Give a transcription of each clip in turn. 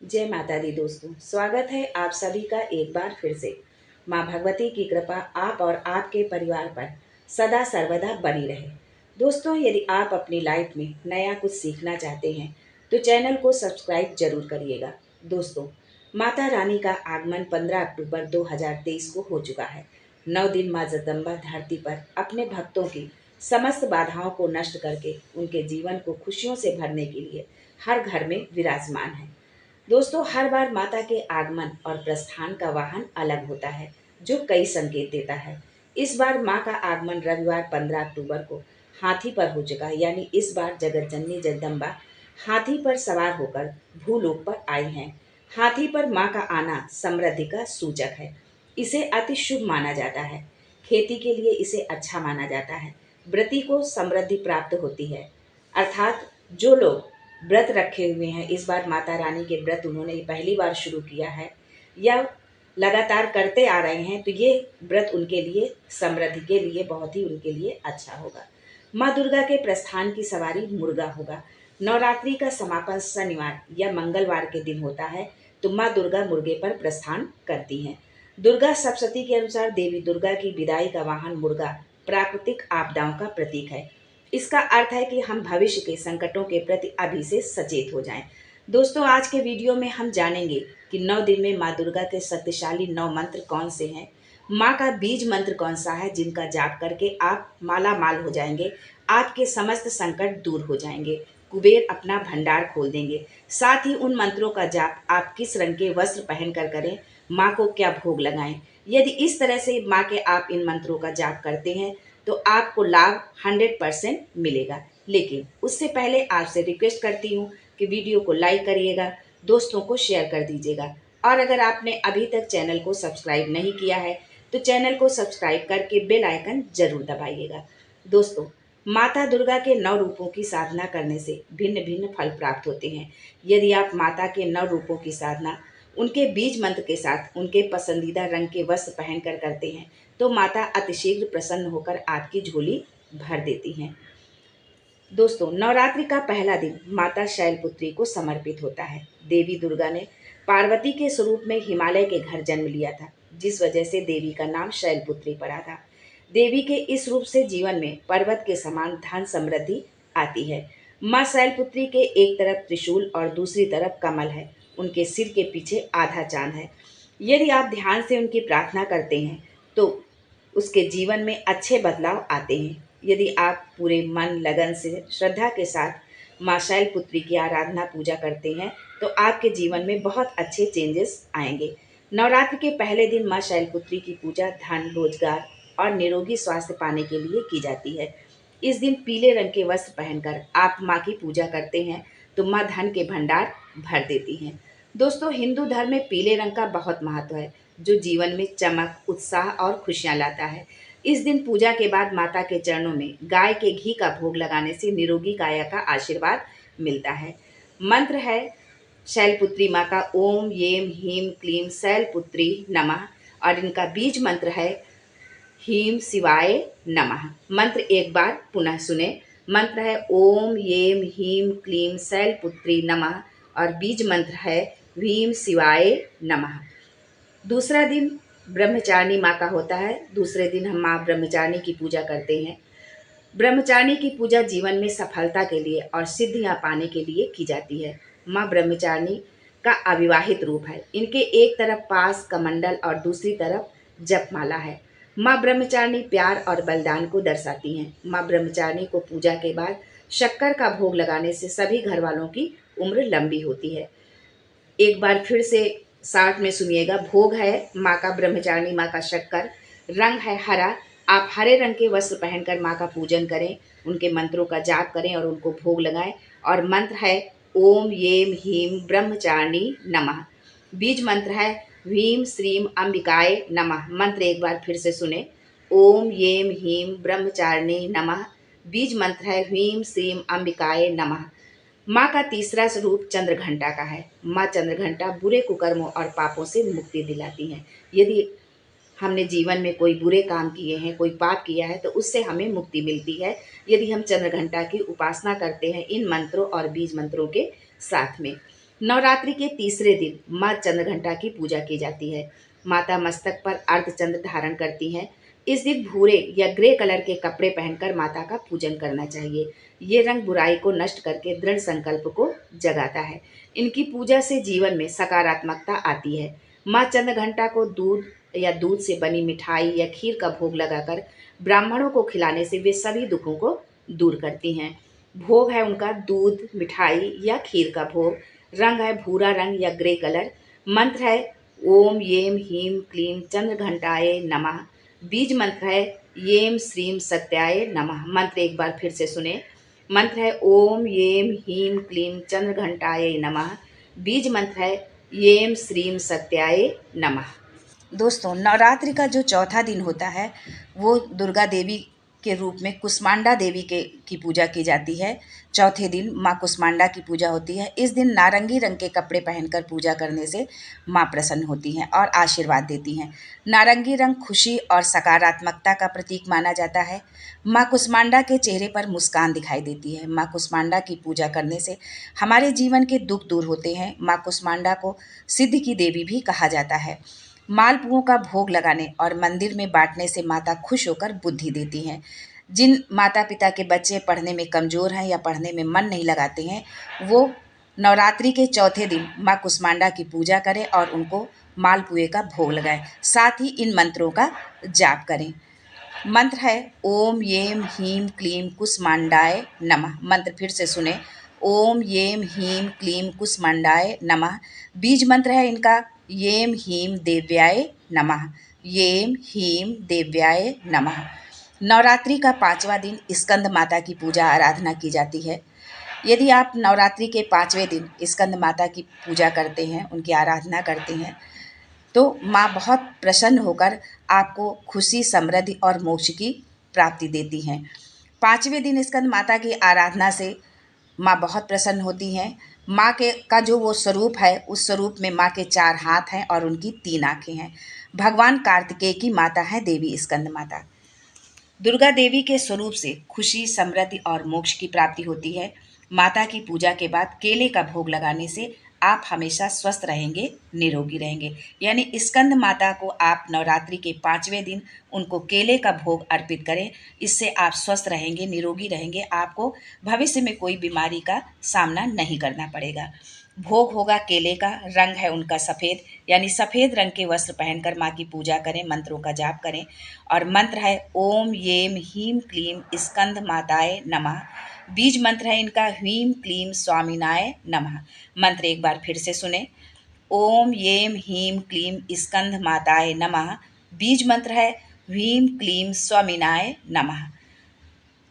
जय माता दी दोस्तों, स्वागत है आप सभी का एक बार फिर से। माँ भगवती की कृपा आप और आपके परिवार पर सदा सर्वदा बनी रहे। दोस्तों, यदि आप अपनी लाइफ में नया कुछ सीखना चाहते हैं तो चैनल को सब्सक्राइब जरूर करिएगा। दोस्तों, माता रानी का आगमन 15 अक्टूबर 2023 को हो चुका है। 9 दिन माँ जगदम्बा धरती पर अपने भक्तों की समस्त बाधाओं को नष्ट करके उनके जीवन को खुशियों से भरने के लिए हर घर में विराजमान है। दोस्तों, हर बार माता के आगमन और प्रस्थान का वाहन अलग होता है, जो कई संकेत देता है। इस बार माँ का आगमन रविवार 15 अक्टूबर को हाथी पर हो चुका है, यानी इस बार जगत जननी जगदम्बा हाथी पर सवार होकर भूलोक पर आई हैं। हाथी पर माँ का आना समृद्धि का सूचक है। इसे अति शुभ माना जाता है। खेती के लिए इसे अच्छा माना जाता है। व्रती को समृद्धि प्राप्त होती है, अर्थात जो लोग व्रत रखे हुए हैं, इस बार माता रानी के व्रत उन्होंने पहली बार शुरू किया है या लगातार करते आ रहे हैं, तो ये व्रत उनके लिए समृद्धि के लिए बहुत ही उनके लिए अच्छा होगा। माँ दुर्गा के प्रस्थान की सवारी मुर्गा होगा। नवरात्रि का समापन शनिवार या मंगलवार के दिन होता है, तो माँ दुर्गा मुर्गे पर प्रस्थान करती हैं। दुर्गा सप्तशती के अनुसार देवी दुर्गा की विदाई का वाहन मुर्गा प्राकृतिक आपदाओं का प्रतीक है। इसका अर्थ है कि हम भविष्य के संकटों के प्रति अभी से सचेत हो जाएं। दोस्तों, आज के वीडियो में हम जानेंगे कि 9 दिन में माँ दुर्गा के शक्तिशाली 9 मंत्र कौन से हैं, माँ का बीज मंत्र कौन सा है जिनका जाप करके आप माला माल हो जाएंगे, आपके समस्त संकट दूर हो जाएंगे, कुबेर अपना भंडार खोल देंगे। साथ ही उन मंत्रों का जाप आप किस रंग के वस्त्र पहनकर करें, माँ को क्या भोग लगाएं। यदि इस तरह से माँ के आप इन मंत्रों का जाप करते हैं तो आपको लाभ 100% मिलेगा। लेकिन उससे पहले आपसे रिक्वेस्ट करती हूँ कि वीडियो को लाइक करिएगा, दोस्तों को शेयर कर दीजिएगा, और अगर आपने अभी तक चैनल को सब्सक्राइब नहीं किया है तो चैनल को सब्सक्राइब करके बेल आइकन जरूर दबाइएगा। दोस्तों, माता दुर्गा के 9 रूपों की साधना करने से भिन्न भिन्न फल प्राप्त होते हैं। यदि आप माता के 9 रूपों की साधना उनके बीज मंत्र के साथ उनके पसंदीदा रंग के वस्त्र पहनकर करते हैं तो माता अतिशीघ्र प्रसन्न होकर आपकी झोली भर देती हैं। दोस्तों, नवरात्रि का पहला दिन माता शैलपुत्री को समर्पित होता है। देवी दुर्गा ने पार्वती के स्वरूप में हिमालय के घर जन्म लिया था, जिस वजह से देवी का नाम शैलपुत्री पड़ा था। देवी के इस रूप से जीवन में पर्वत के समान धन समृद्धि आती है। माँ शैलपुत्री के एक तरफ त्रिशूल और दूसरी तरफ कमल है। उनके सिर के पीछे आधा चांद है। यदि आप ध्यान से उनकी प्रार्थना करते हैं तो उसके जीवन में अच्छे बदलाव आते हैं। यदि आप पूरे मन लगन से श्रद्धा के साथ माँ शैलपुत्री की आराधना पूजा करते हैं तो आपके जीवन में बहुत अच्छे चेंजेस आएंगे। नवरात्र के पहले दिन माँ शैलपुत्री की पूजा धन, रोजगार और निरोगी स्वास्थ्य पाने के लिए की जाती है। इस दिन पीले रंग के वस्त्र पहनकर आप माँ की पूजा करते हैं तो माँ धन के भंडार भर देती हैं। दोस्तों, हिंदू धर्म में पीले रंग का बहुत महत्व है, जो जीवन में चमक, उत्साह और खुशियां लाता है। इस दिन पूजा के बाद माता के चरणों में गाय के घी का भोग लगाने से निरोगी काया का आशीर्वाद मिलता है। मंत्र है शैलपुत्री माँ का ओम येम हीम क्लीम शैलपुत्री नमः, और इनका बीज मंत्र है हीम शिवाय नमः। मंत्र एक बार पुनः सुने। मंत्र है ओम येम हीम क्लीम शैलपुत्री नमः, और बीज मंत्र है ह्रीम शिवाय नमः। दूसरा दिन ब्रह्मचारिणी माँ का होता है। दूसरे दिन हम माँ ब्रह्मचारिणी की पूजा करते हैं। ब्रह्मचारिणी की पूजा जीवन में सफलता के लिए और सिद्धियां पाने के लिए की जाती है। माँ ब्रह्मचारिणी का अविवाहित रूप है। इनके एक तरफ पास कमंडल और दूसरी तरफ जपमाला है। माँ ब्रह्मचारिणी प्यार और बलिदान को दर्शाती हैं। माँ ब्रह्मचारिणी को पूजा के बाद शक्कर का भोग लगाने से सभी घर वालों की उम्र लंबी होती है। एक बार फिर से साथ में सुनिएगा। भोग है माँ का ब्रह्मचारिणी माँ का शक्कर, रंग है हरा। आप हरे रंग के वस्त्र पहनकर माँ का पूजन करें, उनके मंत्रों का जाप करें और उनको भोग लगाएं। और मंत्र है ओम येम हीम ब्रह्मचारिणी नमः। बीज मंत्र है ह्रीम श्रीम अंबिकाय नमः। मंत्र एक बार फिर से सुने। ओम येम हीम ब्रह्मचारिणी नमः। बीज मंत्र है ह्रीम श्रीम अंबिकाय नमः। माँ का तीसरा स्वरूप चंद्रघंटा का है। माँ चंद्रघंटा बुरे कुकर्मों और पापों से मुक्ति दिलाती हैं। यदि हमने जीवन में कोई बुरे काम किए हैं, कोई पाप किया है, तो उससे हमें मुक्ति मिलती है यदि हम चंद्रघंटा की उपासना करते हैं इन मंत्रों और बीज मंत्रों के साथ में। नवरात्रि के तीसरे दिन माँ चंद्रघंटा की पूजा की जाती है। माता मस्तक पर अर्धचंद्र धारण करती हैं। इस दिन भूरे या ग्रे कलर के कपड़े पहनकर माता का पूजन करना चाहिए। ये रंग बुराई को नष्ट करके दृढ़ संकल्प को जगाता है। इनकी पूजा से जीवन में सकारात्मकता आती है। माँ चंद्रघंटा को दूध या दूध से बनी मिठाई या खीर का भोग लगाकर ब्राह्मणों को खिलाने से वे सभी दुखों को दूर करती हैं। भोग है उनका दूध, मिठाई या खीर का भोग। रंग है भूरा रंग या ग्रे कलर। मंत्र है ओम येम हीम क्लीम चंद्रघंटाय नमः। बीज मंत्र है येम श्रीम सत्याय नमः। मंत्र एक बार फिर से सुने। मंत्र है ओम येम हीम क्लीम चंद्रघंटाय नमः। बीज मंत्र है येम श्रीम सत्याय नमः। दोस्तों, नवरात्रि का जो चौथा दिन होता है वो दुर्गा देवी के रूप में कुष्मांडा देवी की पूजा की जाती है। चौथे दिन माँ कुष्मांडा की पूजा होती है। इस दिन नारंगी रंग के कपड़े पहनकर पूजा करने से माँ प्रसन्न होती हैं और आशीर्वाद देती हैं। नारंगी रंग खुशी और सकारात्मकता का प्रतीक माना जाता है। माँ कुष्मांडा के चेहरे पर मुस्कान दिखाई देती है। माँ कुष्मांडा की पूजा करने से हमारे जीवन के दुख दूर होते हैं। माँ कुष्मांडा को सिद्धि की देवी भी कहा जाता है। मालपुओं का भोग लगाने और मंदिर में बांटने से माता खुश होकर बुद्धि देती हैं। जिन माता पिता के बच्चे पढ़ने में कमज़ोर हैं या पढ़ने में मन नहीं लगाते हैं, वो नवरात्रि के चौथे दिन माँ कुष्मांडा की पूजा करें और उनको मालपुए का भोग लगाएं। साथ ही इन मंत्रों का जाप करें। मंत्र है ओम येम हीम क्लीम कुष्मांडाय नमः। मंत्र फिर से सुने। ओम येम हीम क्लीम कुष्मांडाय नमः। बीज मंत्र है इनका येम हीम देव्याय नमः। येम हीम देव्याय नमः। नवरात्रि का पांचवा दिन स्कंद माता की पूजा आराधना की जाती है। यदि आप नवरात्रि के पांचवें दिन स्कंद माता की पूजा करते हैं, उनकी आराधना करते हैं, तो माँ बहुत प्रसन्न होकर आपको खुशी, समृद्धि और मोक्ष की प्राप्ति देती हैं। पांचवें दिन स्कंद माता की आराधना से माँ बहुत प्रसन्न होती हैं। माँ के का जो वो स्वरूप है, उस स्वरूप में माँ के 4 हाथ हैं और उनकी 3 आँखें हैं। भगवान कार्तिकेय की माता है देवी स्कंद माता। दुर्गा देवी के स्वरूप से खुशी, समृद्धि और मोक्ष की प्राप्ति होती है। माता की पूजा के बाद केले का भोग लगाने से आप हमेशा स्वस्थ रहेंगे, निरोगी रहेंगे। यानी स्कंद माता को आप नवरात्रि के 5वें दिन उनको केले का भोग अर्पित करें। इससे आप स्वस्थ रहेंगे, निरोगी रहेंगे। आपको भविष्य में कोई बीमारी का सामना नहीं करना पड़ेगा। भोग होगा केले का, रंग है उनका सफ़ेद, यानी सफ़ेद रंग के वस्त्र पहनकर माँ की पूजा करें, मंत्रों का जाप करें। और मंत्र है ओम येम हीम क्लीम स्कंद माताय नमः। बीज मंत्र है इनका ह्रीम क्लीम स्वामिनाय नमः। मंत्र एक बार फिर से सुने। ओम येम हीम क्लीम स्कंद माताय नमः। बीज मंत्र है ह्रीम क्लीम स्वामिनाय नमः।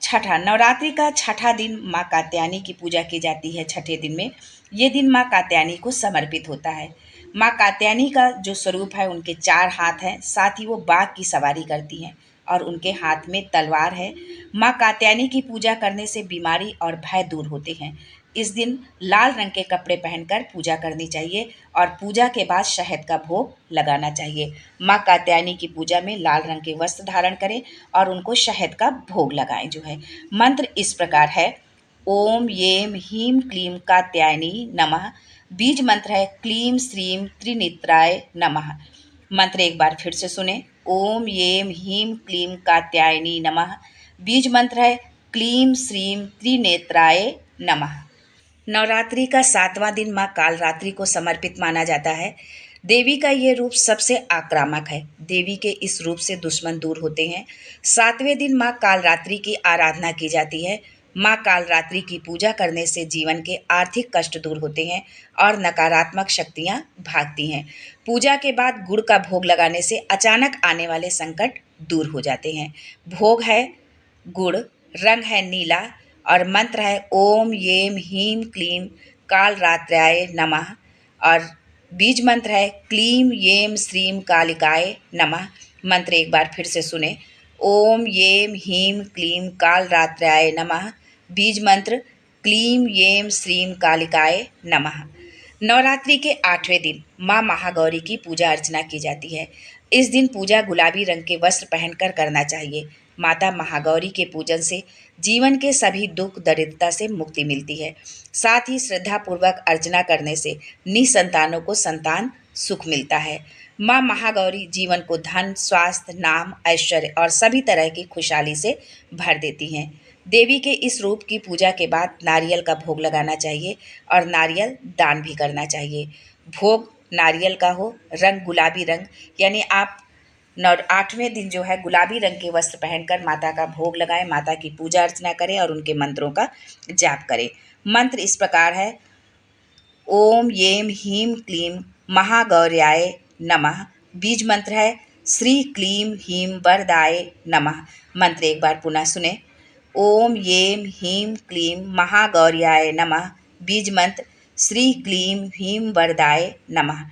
छठा, नवरात्रि का छठा दिन माँ कात्यायनी की पूजा की जाती है। छठे दिन में ये दिन माँ कात्यायनी को समर्पित होता है। माँ कात्यायनी का जो स्वरूप है, उनके 4 हाथ हैं, साथ ही वो बाघ की सवारी करती हैं और उनके हाथ में तलवार है। माँ कात्यायनी की पूजा करने से बीमारी और भय दूर होते हैं। इस दिन लाल रंग के कपड़े पहनकर पूजा करनी चाहिए और पूजा के बाद शहद का भोग लगाना चाहिए। माँ कात्यायनी की पूजा में लाल रंग के वस्त्र धारण करें और उनको शहद का भोग लगाएं जो है। मंत्र इस प्रकार है ओम येम हीम क्लीम कात्यायनी नमः। बीज मंत्र है क्लीम श्रीम त्रिनेत्राय नमः। मंत्र एक बार फिर से सुने। ओम येम हीम क्लीम कात्यायनी नमः। बीज मंत्र है क्लीम श्रीम त्रिनेत्राय नमः। नवरात्रि का 7वां दिन माँ कालरात्रि को समर्पित माना जाता है। देवी का ये रूप सबसे आक्रामक है। देवी के इस रूप से दुश्मन दूर होते हैं। 7वें दिन माँ कालरात्रि की आराधना की जाती है। माँ कालरात्रि की पूजा करने से जीवन के आर्थिक कष्ट दूर होते हैं और नकारात्मक शक्तियाँ भागती हैं। पूजा के बाद गुड़ का भोग लगाने से अचानक आने वाले संकट दूर हो जाते हैं। भोग है गुड़, रंग है नीला और मंत्र है ओम येम हीम क्लीम कालरात्र्याय नमः। और बीज मंत्र है क्लीम येम श्रीम कालिकाय नमः। मंत्र एक बार फिर से सुने। ओम येम हीम क्लीम कालरात्र्याय नमः। बीज मंत्र क्लीम येम श्रीम कालिकाय नमः। नवरात्रि के 8वें दिन माँ महागौरी की पूजा अर्चना की जाती है। इस दिन पूजा गुलाबी रंग के वस्त्र पहनकर करना चाहिए। माता महागौरी के पूजन से जीवन के सभी दुख दरिद्रता से मुक्ति मिलती है। साथ ही श्रद्धापूर्वक अर्चना करने से निसंतानों को संतान सुख मिलता है। माँ महागौरी जीवन को धन, स्वास्थ्य, नाम, ऐश्वर्य और सभी तरह की खुशहाली से भर देती हैं। देवी के इस रूप की पूजा के बाद नारियल का भोग लगाना चाहिए और नारियल दान भी करना चाहिए। भोग नारियल का हो, रंग गुलाबी रंग, यानी आप 8वें दिन जो है गुलाबी रंग के वस्त्र पहनकर माता का भोग लगाएं, माता की पूजा अर्चना करें और उनके मंत्रों का जाप करें। मंत्र इस प्रकार है, ओम येम ह्रीं क्लीं महागौर्याय नमः। बीज मंत्र है श्री क्लीं ह्रीं वरदाय नमः। मंत्र एक बार पुनः सुने, ओम येम ह्रीं क्लीं महागौर्याय नमः। बीज मंत्र श्री क्लीं ह्रीं वरदाय नमः।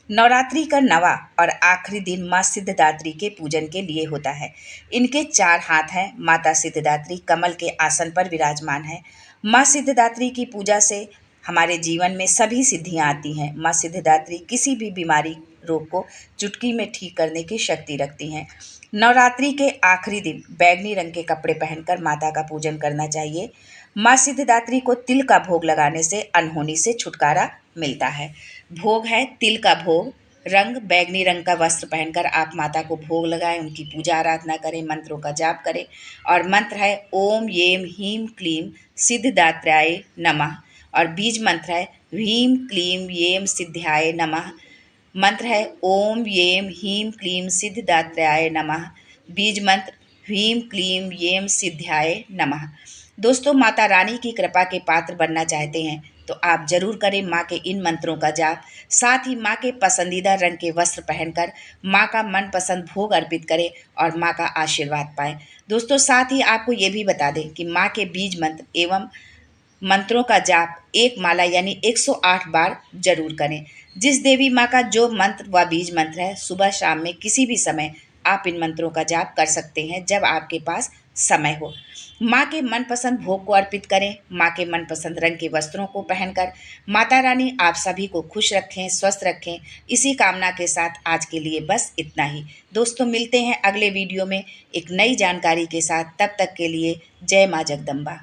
नवरात्रि का 9वां और आखिरी दिन माँ सिद्धिदात्री के पूजन के लिए होता है। इनके 4 हाथ हैं। माता सिद्धिदात्री कमल के आसन पर विराजमान है। माँ सिद्धिदात्री की पूजा से हमारे जीवन में सभी सिद्धियां आती हैं। माँ सिद्धिदात्री किसी भी बीमारी रोग को चुटकी में ठीक करने की शक्ति रखती हैं। नवरात्रि के आखिरी दिन बैंगनी रंग के कपड़े पहनकर माता का पूजन करना चाहिए। माँ सिद्धिदात्री को तिल का भोग लगाने से अनहोनी से छुटकारा मिलता है। भोग है तिल का भोग। रंग बैंगनी रंग का वस्त्र पहनकर आप माता को भोग लगाएं, उनकी पूजा आराधना करें, मंत्रों का जाप करें। और मंत्र है ओम येम ह्रीं क्लीं सिद्धिदात्र्याय नमः। और बीज मंत्र है ह्रीं क्लीं येम सिद्ध्याय नमः। मंत्र है ओम येम ह्रीं क्लीं सिद्धिदात्र्याय नमः। बीज मंत्र ह्रीं क्लीं येम सिद्ध्याय नमः। दोस्तों, माता रानी की कृपा के पात्र बनना चाहते हैं तो आप जरूर करें माँ के इन मंत्रों का जाप। साथ ही माँ के पसंदीदा रंग के वस्त्र पहनकर माँ का मनपसंद भोग अर्पित करें और माँ का आशीर्वाद पाएं। दोस्तों, साथ ही आपको ये भी बता दें कि माँ के बीज मंत्र एवं मंत्रों का जाप एक माला यानी 108 बार जरूर करें। जिस देवी माँ का जो मंत्र व बीज मंत्र है, सुबह शाम में किसी भी समय आप इन मंत्रों का जाप कर सकते हैं जब आपके पास समय हो। माँ के मनपसंद भोग को अर्पित करें। माँ के मनपसंद रंग के वस्त्रों को पहनकर माता रानी आप सभी को खुश रखें, स्वस्थ रखें। इसी कामना के साथ आज के लिए बस इतना ही। दोस्तों, मिलते हैं अगले वीडियो में एक नई जानकारी के साथ। तब तक के लिए जय माँ जगदम्बा।